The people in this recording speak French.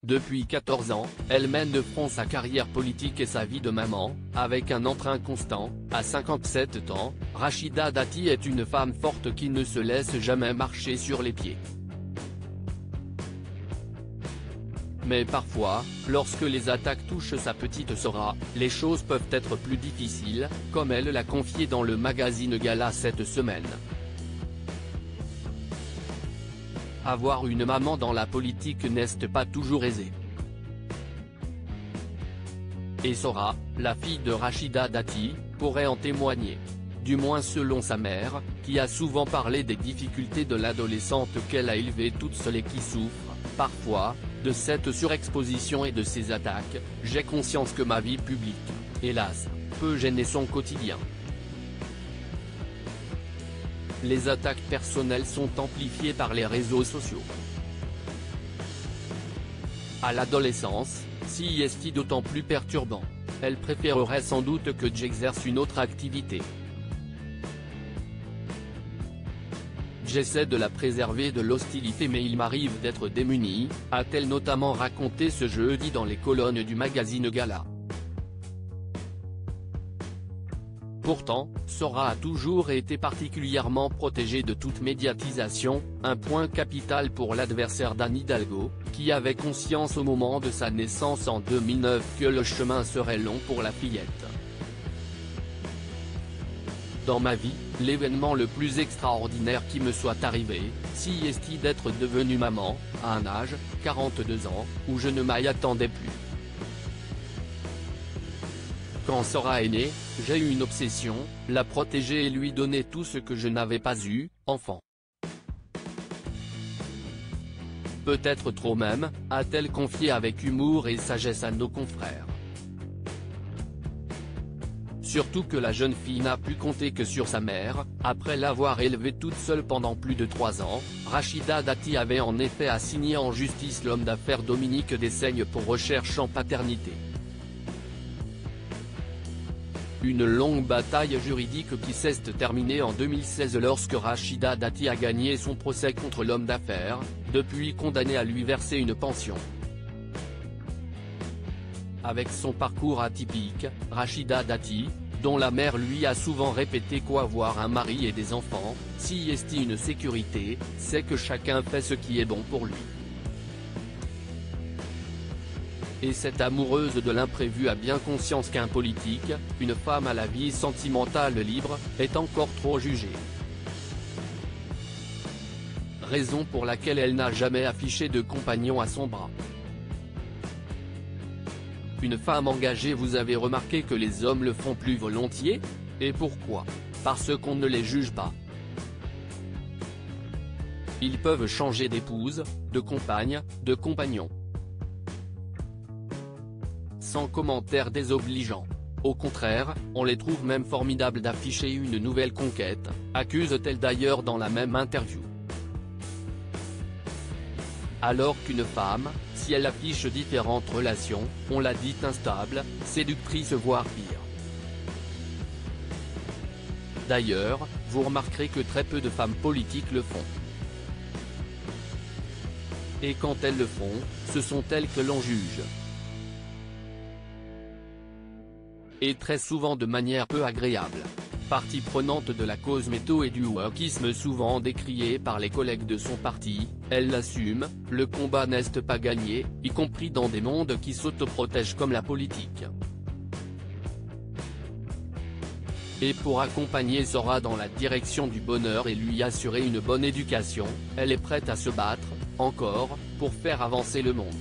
Depuis 14 ans, elle mène de front sa carrière politique et sa vie de maman, avec un emprunt constant. À 57 ans, Rachida Dati est une femme forte qui ne se laisse jamais marcher sur les pieds. Mais parfois, lorsque les attaques touchent sa petite Sora, les choses peuvent être plus difficiles, comme elle l'a confié dans le magazine Gala cette semaine. Avoir une maman dans la politique n'est pas toujours aisé. Et Sora, la fille de Rachida Dati, pourrait en témoigner. Du moins selon sa mère, qui a souvent parlé des difficultés de l'adolescente qu'elle a élevée toute seule et qui souffre, parfois, de cette surexposition et de ces attaques. J'ai conscience que ma vie publique, hélas, peut gêner son quotidien. Les attaques personnelles sont amplifiées par les réseaux sociaux. À l'adolescence, si est d'autant plus perturbant. Elle préférerait sans doute que j'exerce une autre activité. J'essaie de la préserver de l'hostilité mais il m'arrive d'être démunie, a-t-elle notamment raconté ce jeudi dans les colonnes du magazine Gala. Pourtant, Sora a toujours été particulièrement protégée de toute médiatisation, un point capital pour l'adversaire d'Anne Hidalgo, qui avait conscience au moment de sa naissance en 2009 que le chemin serait long pour la fillette. Dans ma vie, l'événement le plus extraordinaire qui me soit arrivé, si est d'être devenue maman, à un âge, 42 ans, où je ne m'y attendais plus. Quand Sora est née, j'ai eu une obsession, la protéger et lui donner tout ce que je n'avais pas eu, enfant. Peut-être trop même, a-t-elle confié avec humour et sagesse à nos confrères. Surtout que la jeune fille n'a pu compter que sur sa mère, après l'avoir élevée toute seule pendant plus de 3 ans, Rachida Dati avait en effet assigné en justice l'homme d'affaires Dominique Dessaigne pour recherche en paternité. Une longue bataille juridique qui s'est terminée en 2016 lorsque Rachida Dati a gagné son procès contre l'homme d'affaires, depuis condamné à lui verser une pension. Avec son parcours atypique, Rachida Dati, dont la mère lui a souvent répété qu'avoir un mari et des enfants, si est une sécurité, c'est que chacun fait ce qui est bon pour lui. Et cette amoureuse de l'imprévu a bien conscience qu'un politique, une femme à la vie sentimentale libre, est encore trop jugée. Raison pour laquelle elle n'a jamais affiché de compagnon à son bras. Une femme engagée, vous avez remarqué que les hommes le font plus volontiers? Et pourquoi? Parce qu'on ne les juge pas. Ils peuvent changer d'épouse, de compagne, de compagnon. Sans commentaire désobligeant. Au contraire, on les trouve même formidables d'afficher une nouvelle conquête, accuse-t-elle d'ailleurs dans la même interview. Alors qu'une femme, si elle affiche différentes relations, on la dit instable, séductrice voire pire. D'ailleurs, vous remarquerez que très peu de femmes politiques le font. Et quand elles le font, ce sont elles que l'on juge. Et très souvent de manière peu agréable. Partie prenante de la cause métaux et du wokisme souvent décrié par les collègues de son parti, elle l'assume, le combat n'est pas gagné, y compris dans des mondes qui s'autoprotègent comme la politique. Et pour accompagner Sora dans la direction du bonheur et lui assurer une bonne éducation, elle est prête à se battre, encore, pour faire avancer le monde.